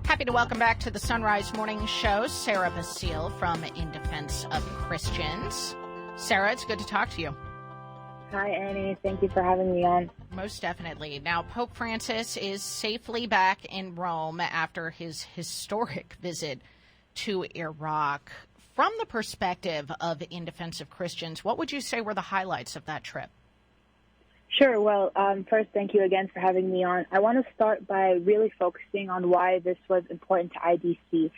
Happy to welcome back to the Sunrise Morning Show, Sarah Bassil from In Defense of Christians. Sarah, it's good to talk to you. Hi, Annie. Thank you for having me on. Most definitely. Now, Pope Francis is safely back in Rome after his historic visit to Iraq. From the perspective of In Defense of Christians, what would you say were the highlights of that trip? Sure. Well, first, thank you again for having me on. I want to start by really focusing on why this was important to IDC.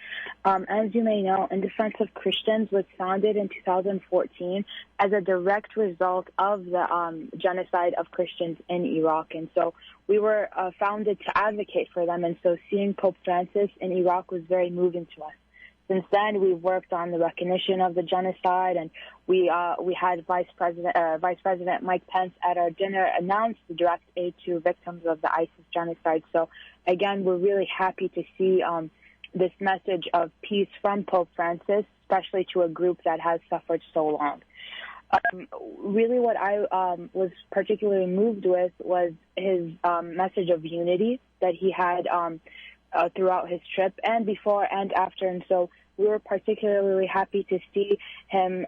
As you may know, In Defense of Christians was founded in 2014 as a direct result of the genocide of Christians in Iraq. And so we were founded to advocate for them. And so seeing Pope Francis in Iraq was very moving to us. Since then, we've worked on the recognition of the genocide, and we had Vice President Mike Pence at our dinner announce the direct aid to victims of the ISIS genocide. So, again, we're really happy to see this message of peace from Pope Francis, especially to a group that has suffered so long. Really, what I was particularly moved with was his message of unity that he had throughout his trip and before and after. And so we were particularly happy to see him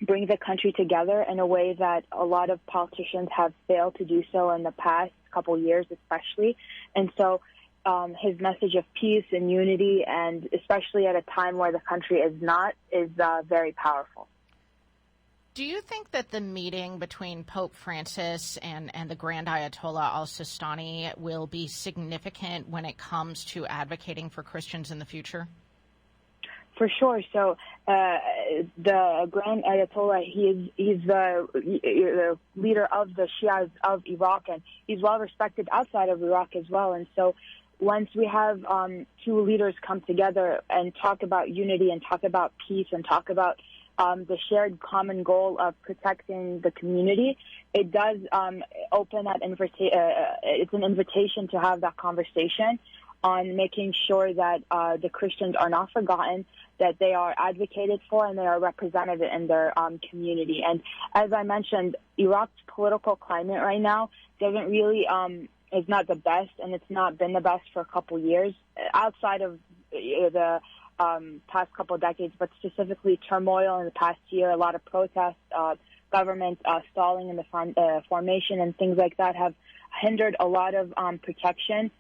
bring the country together in a way that a lot of politicians have failed to do so in the past couple years, especially. And so his message of peace and unity, and especially at a time where the country is not, is very powerful. Do you think that the meeting between Pope Francis and the Grand Ayatollah al-Sistani will be significant when it comes to advocating for Christians in the future? For sure. So the Grand Ayatollah, he's the leader of the Shias of Iraq, and he's well respected outside of Iraq as well. And so once we have two leaders come together and talk about unity and talk about peace and talk about the shared common goal of protecting the community, it does open that it's an invitation to have that conversation on making sure that the Christians are not forgotten, that they are advocated for, and they are represented in their community. And as I mentioned, Iraq's political climate right now doesn't really is not the best, and it's not been the best for a couple years outside of the past couple of decades, but specifically turmoil in the past year, a lot of protests, government stalling in the formation and things like that have hindered a lot of protection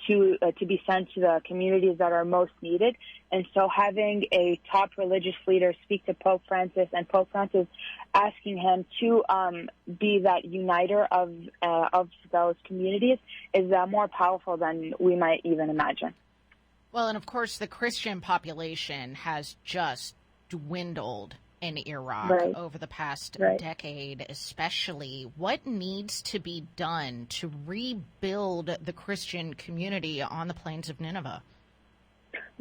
to be sent to the communities that are most needed. And so having a top religious leader speak to Pope Francis, and Pope Francis asking him to be that uniter of those communities is more powerful than we might even imagine. Well, and of course, the Christian population has just dwindled in Iraq over the past decade, especially. What needs to be done to rebuild the Christian community on the plains of Nineveh?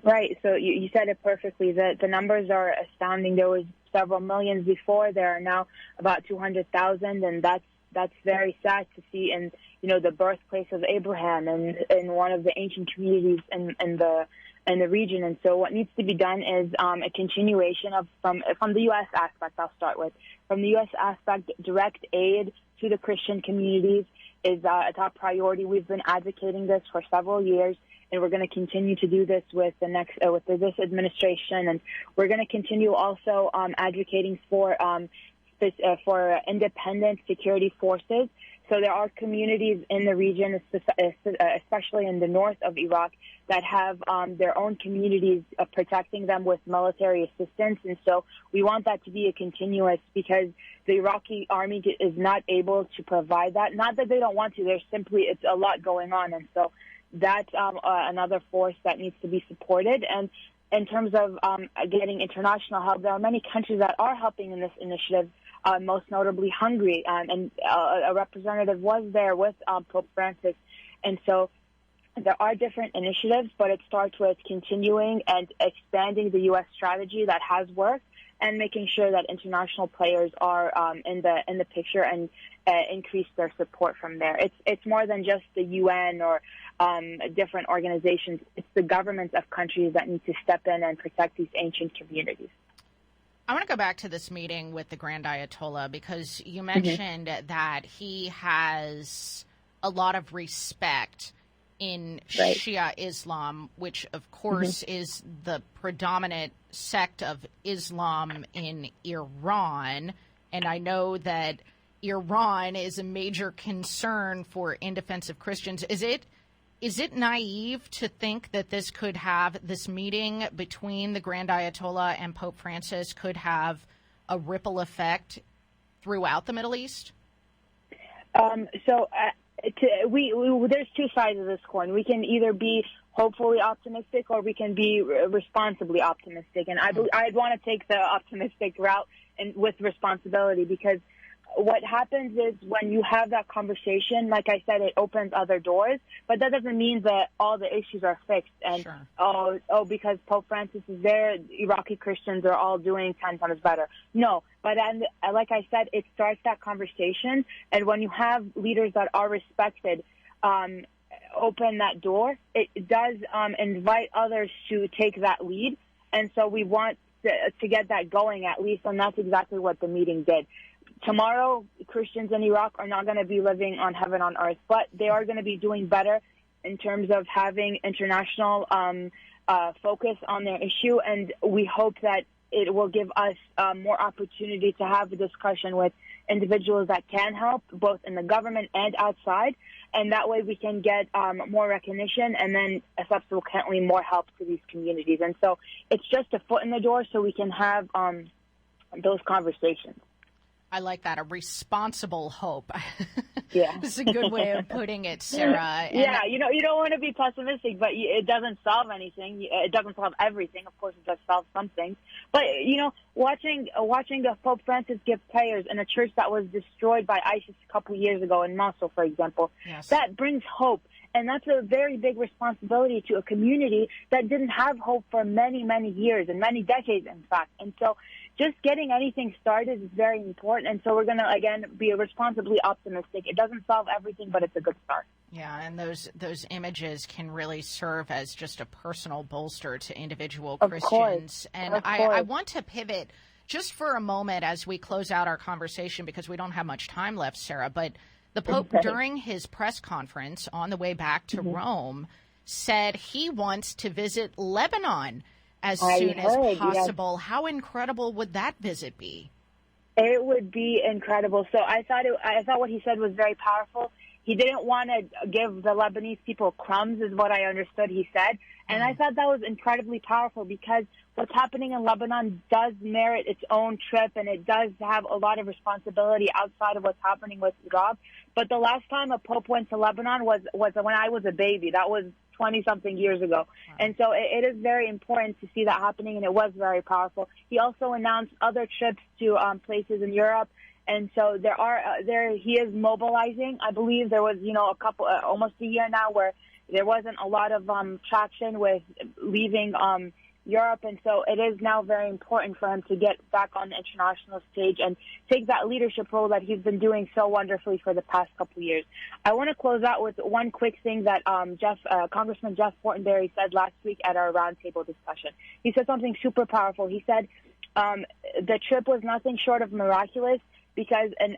Right. So you said it perfectly. The numbers are astounding. There was several millions before. There are now about 200,000, and that's very sad to see in the birthplace of Abraham and in one of the ancient communities in the region. And so what needs to be done is a continuation of from the U.S. aspect. I'll start with from the U.S. aspect, direct aid to the Christian communities is a top priority. We've been advocating this for several years, and we're going to continue to do this with this administration. And we're going to continue also advocating for independent security forces. So there are communities in the region, especially in the north of Iraq, that have their own communities protecting them with military assistance. And so we want that to be a continuous, because the Iraqi army is not able to provide that. Not that they don't want to, it's a lot going on. And so that's another force that needs to be supported. And in terms of getting international help, there are many countries that are helping in this initiative. Most notably Hungary, and a representative was there with Pope Francis. And so there are different initiatives, but it starts with continuing and expanding the U.S. strategy that has worked and making sure that international players are in the picture and increase their support from there. It's more than just the UN or different organizations. It's the governments of countries that need to step in and protect these ancient communities. I want to go back to this meeting with the Grand Ayatollah, because you mentioned that he has a lot of respect in Shia Islam, which, of course, is the predominant sect of Islam in Iran. And I know that Iran is a major concern for In Defense of Christians. Is it naive to think that this meeting between the Grand Ayatollah and Pope Francis could have a ripple effect throughout the Middle East? There's two sides of this coin. We can either be hopefully optimistic or we can be responsibly optimistic. And I'd want to take the optimistic route and with responsibility, because what happens is when you have that conversation, like I said, it opens other doors, but that doesn't mean that all the issues are fixed. And because Pope Francis is there, Iraqi Christians are all doing 10 times better. No, but like I said, it starts that conversation. And when you have leaders that are respected, open that door, it does invite others to take that lead. And so we want to get that going at least, and that's exactly what the meeting did. Tomorrow, Christians in Iraq are not going to be living on heaven on earth, but they are going to be doing better in terms of having international focus on their issue, and we hope that it will give us more opportunity to have a discussion with individuals that can help, both in the government and outside, and that way we can get more recognition and then subsequently more help to these communities. And so it's just a foot in the door so we can have those conversations. I like that, a responsible hope. Yeah. This is a good way of putting it, Sarah. And yeah, you don't want to be pessimistic, but it doesn't solve anything. It doesn't solve everything. Of course, it does solve some things. But, watching Pope Francis give prayers in a church that was destroyed by ISIS a couple years ago in Mosul, for example, that brings hope. And that's a very big responsibility to a community that didn't have hope for many, many years and many decades, in fact. And so just getting anything started is very important. And so we're going to, again, be responsibly optimistic. It doesn't solve everything, but it's a good start. Yeah, and those images can really serve as just a personal bolster to individual Christians. And I want to pivot just for a moment as we close out our conversation, because we don't have much time left, Sarah, but the Pope, during his press conference on the way back to Rome, said he wants to visit Lebanon as soon as possible. Yes. How incredible would that visit be? It would be incredible. So I thought what he said was very powerful. He didn't want to give the Lebanese people crumbs, is what I understood he said. And I thought that was incredibly powerful, because what's happening in Lebanon does merit its own trip, and it does have a lot of responsibility outside of what's happening with Iraq. But the last time a pope went to Lebanon was when I was a baby. That was 20-something years ago. Wow. And so it is very important to see that happening, and it was very powerful. He also announced other trips to places in Europe. And so he is mobilizing. I believe there was, a couple, almost a year now, where there wasn't a lot of traction with leaving Europe. And so it is now very important for him to get back on the international stage and take that leadership role that he's been doing so wonderfully for the past couple of years. I want to close out with one quick thing that Congressman Jeff Fortenberry said last week at our roundtable discussion. He said something super powerful. He said the trip was nothing short of miraculous, because an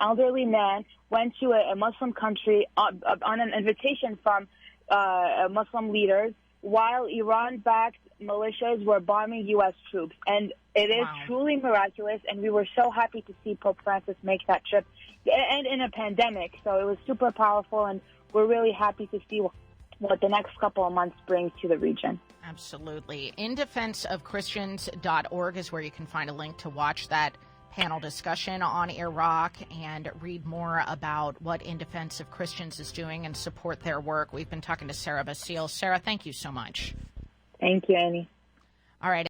elderly man went to a Muslim country on an invitation from Muslim leaders while Iran-backed militias were bombing U.S. troops. And it is truly miraculous, and we were so happy to see Pope Francis make that trip, and in a pandemic. So it was super powerful, and we're really happy to see what the next couple of months brings to the region. Absolutely. InDefenseOfChristians.org is where you can find a link to watch that panel discussion on Iraq and read more about what In Defense of Christians is doing and support their work. We've been talking to Sarah Bassil. Sarah, thank you so much. Thank you, Annie. All right.